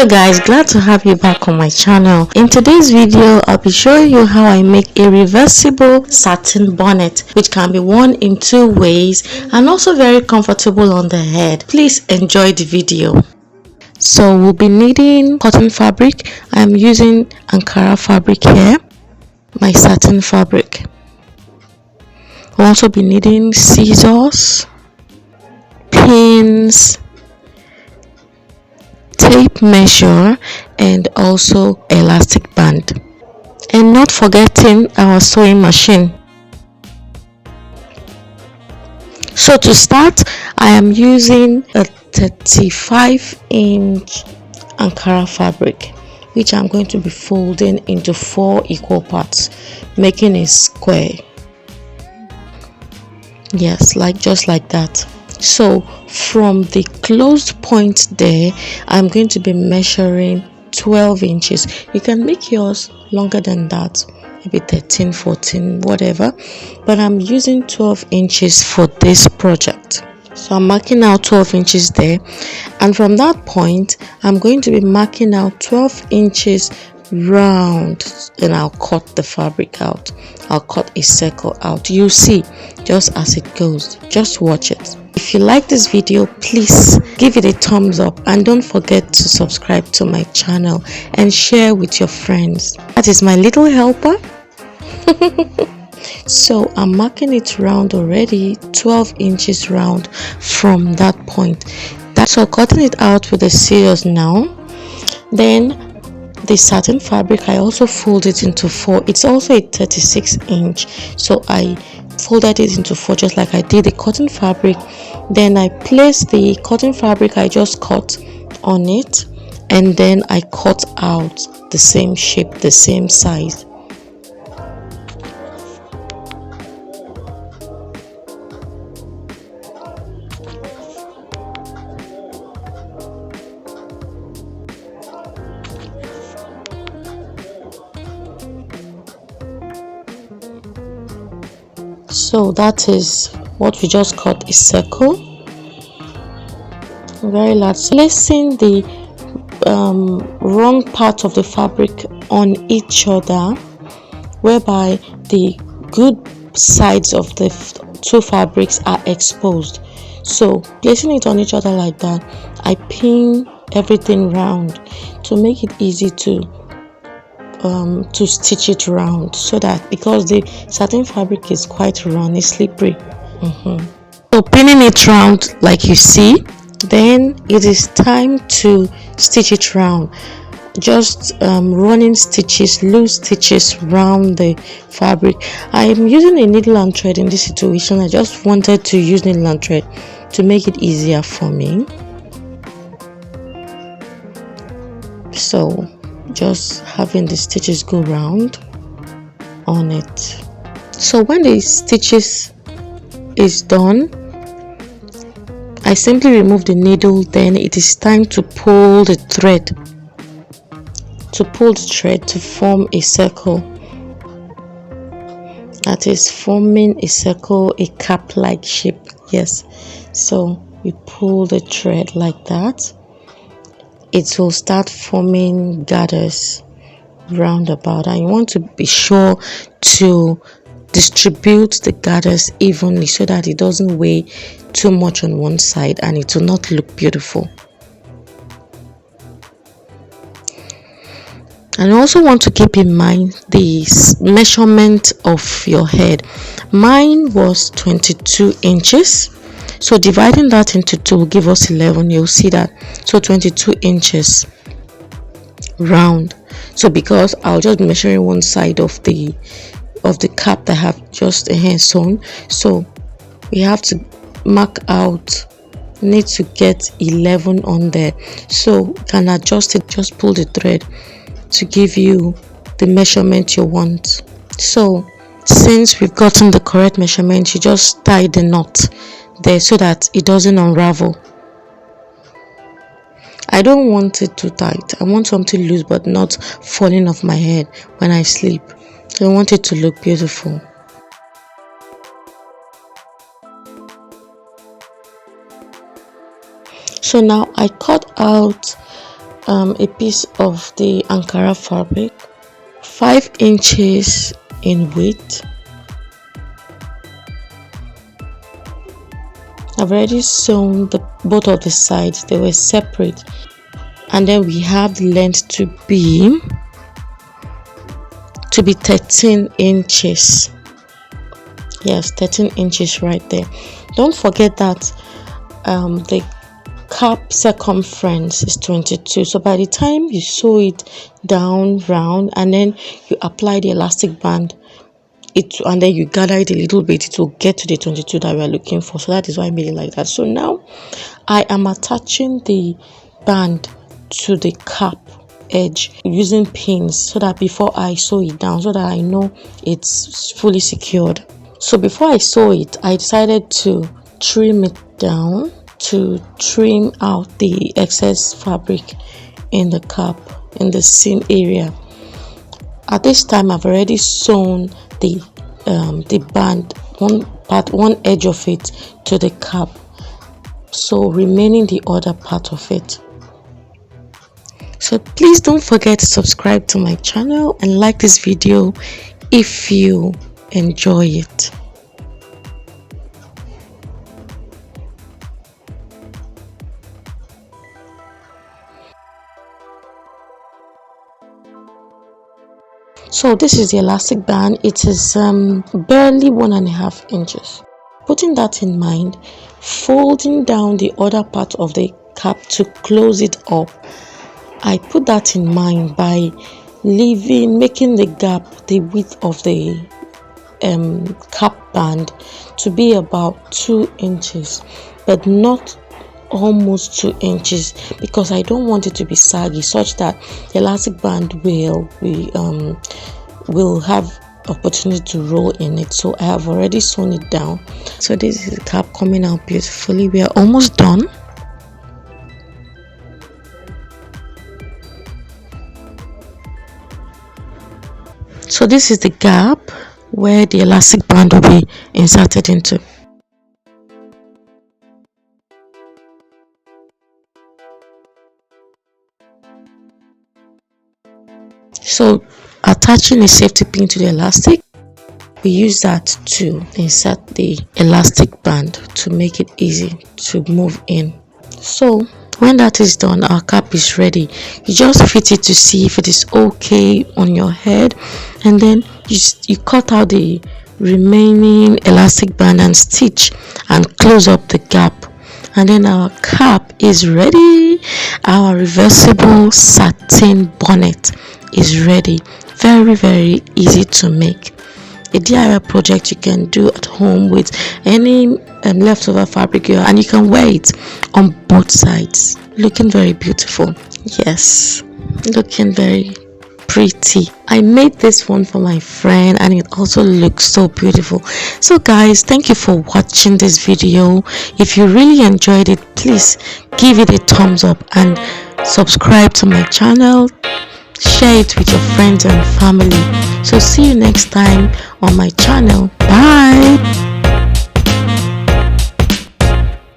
Hello guys, glad to have you back on my channel. In today's video, I'll be showing you how I make a reversible satin bonnet, which can be worn in two ways and also very comfortable on the head. Please enjoy the video. So we'll be needing cotton fabric. I'm using Ankara Fabric here, my satin fabric. We'll also be needing scissors, pins, tape measure, and also elastic band, and not forgetting our sewing machine. So to start, I am using a 35-inch Ankara fabric, which I'm going to be folding into 4 equal parts, making a square. Yes, just like that. So from the closed point there, I'm going to be measuring 12 inches. You can make yours longer than that, maybe 13, 14, whatever, but I'm using 12 inches for this project. So I'm marking out 12 inches there, and from that point I'm going to be marking out 12 inches round, and I'll cut the fabric out. I'll cut a circle out. You'll see just as it goes. Just watch it. If you like this video, please give it a thumbs up, and don't forget to subscribe to my channel and share with your friends. That is my little helper. So I'm marking it round already, 12 inches round from that point. So cutting it out with the scissors now. Then the satin fabric, I also fold it into 4. It's also a 36-inch, so I folded it into 4 just like I did the cotton fabric. Then I place the cotton fabric I just cut on it, and then I cut out the same shape, the same size. So that is what we just cut, a circle, very large, placing the wrong part of the fabric on each other, whereby the good sides of the two fabrics are exposed. So placing it on each other like that, I pin everything round to make it easy to stitch it round, so that because the satin fabric is quite runny, slippery. So pinning it round like you see, then it is time to stitch it round. Just running stitches, loose stitches round the fabric. I am using a needle and thread in this situation. I just wanted to use needle and thread to make it easier for me. So just having the stitches go round on it. So when the stitches is done, I simply remove the needle. Then it is time to pull the thread, to form a circle. That is forming a circle, a cap like shape. Yes, so we pull the thread like that. It will start forming gathers roundabout, and you want to be sure to distribute the gathers evenly so that it doesn't weigh too much on one side and it will not look beautiful. And you also want to keep in mind the measurement of your head. Mine was 22 inches. So dividing that into 2 will give us 11. You'll see that. So 22 inches round. So because I'll just be measuring one side of the cap that I have just a hand sewn, so we have to mark out, need to get 11 on there. So you can adjust it, just pull the thread to give you the measurement you want. So since we've gotten the correct measurement, you just tie the knot there so that it doesn't unravel. I don't want it too tight. I want something loose but not falling off my head when I sleep. So I want it to look beautiful. So now I cut out a piece of the Ankara fabric, 5 inches in width. I've already sewn both of the sides, they were separate, and then we have the length to be 13 inches. Yes, 13 inches right there. Don't forget that the cap circumference is 22, so by the time you sew it down round and then you apply the elastic band, and then you gather it a little bit, it will get to the 22 that we are looking for. So that is why I made it like that. So now I am attaching the band to the cap edge using pins, so that before I sew it down, so that I know it's fully secured. So before I sew it, I decided to trim it down to trim out the excess fabric in the cap, in the seam area. At this time, I've already sewn the band, one edge of it to the cap, so remaining the other part of it. So please don't forget to subscribe to my channel and like this video if you enjoy it. So this is the elastic band. It is barely 1.5 inches. Putting that in mind, folding down the other part of the cap to close it up, I put that in mind by making the gap, the width of the cap band to be about 2 inches, but not almost 2 inches, because I don't want it to be saggy, such that the elastic band will have opportunity to roll in it. So I have already sewn it down. So this is the cap coming out beautifully. We are almost done. So this is the gap where the elastic band will be inserted into. So attaching a safety pin to the elastic, we use that to insert the elastic band to make it easy to move in. So when that is done, our cap is ready. You just fit it to see if it is okay on your head, and then you cut out the remaining elastic band and stitch and close up the gap, and then our cap is ready. Our reversible satin bonnet is ready. Very, very easy to make. A DIY project you can do at home with any leftover fabric, and you can wear it on both sides, looking very beautiful. Yes, looking very pretty. I made this one for my friend and it also looks so beautiful. So guys, thank you for watching this video. If you really enjoyed it, please give it a thumbs up and subscribe to my channel. Share it with your friends and family. So see you next time on my channel. Bye.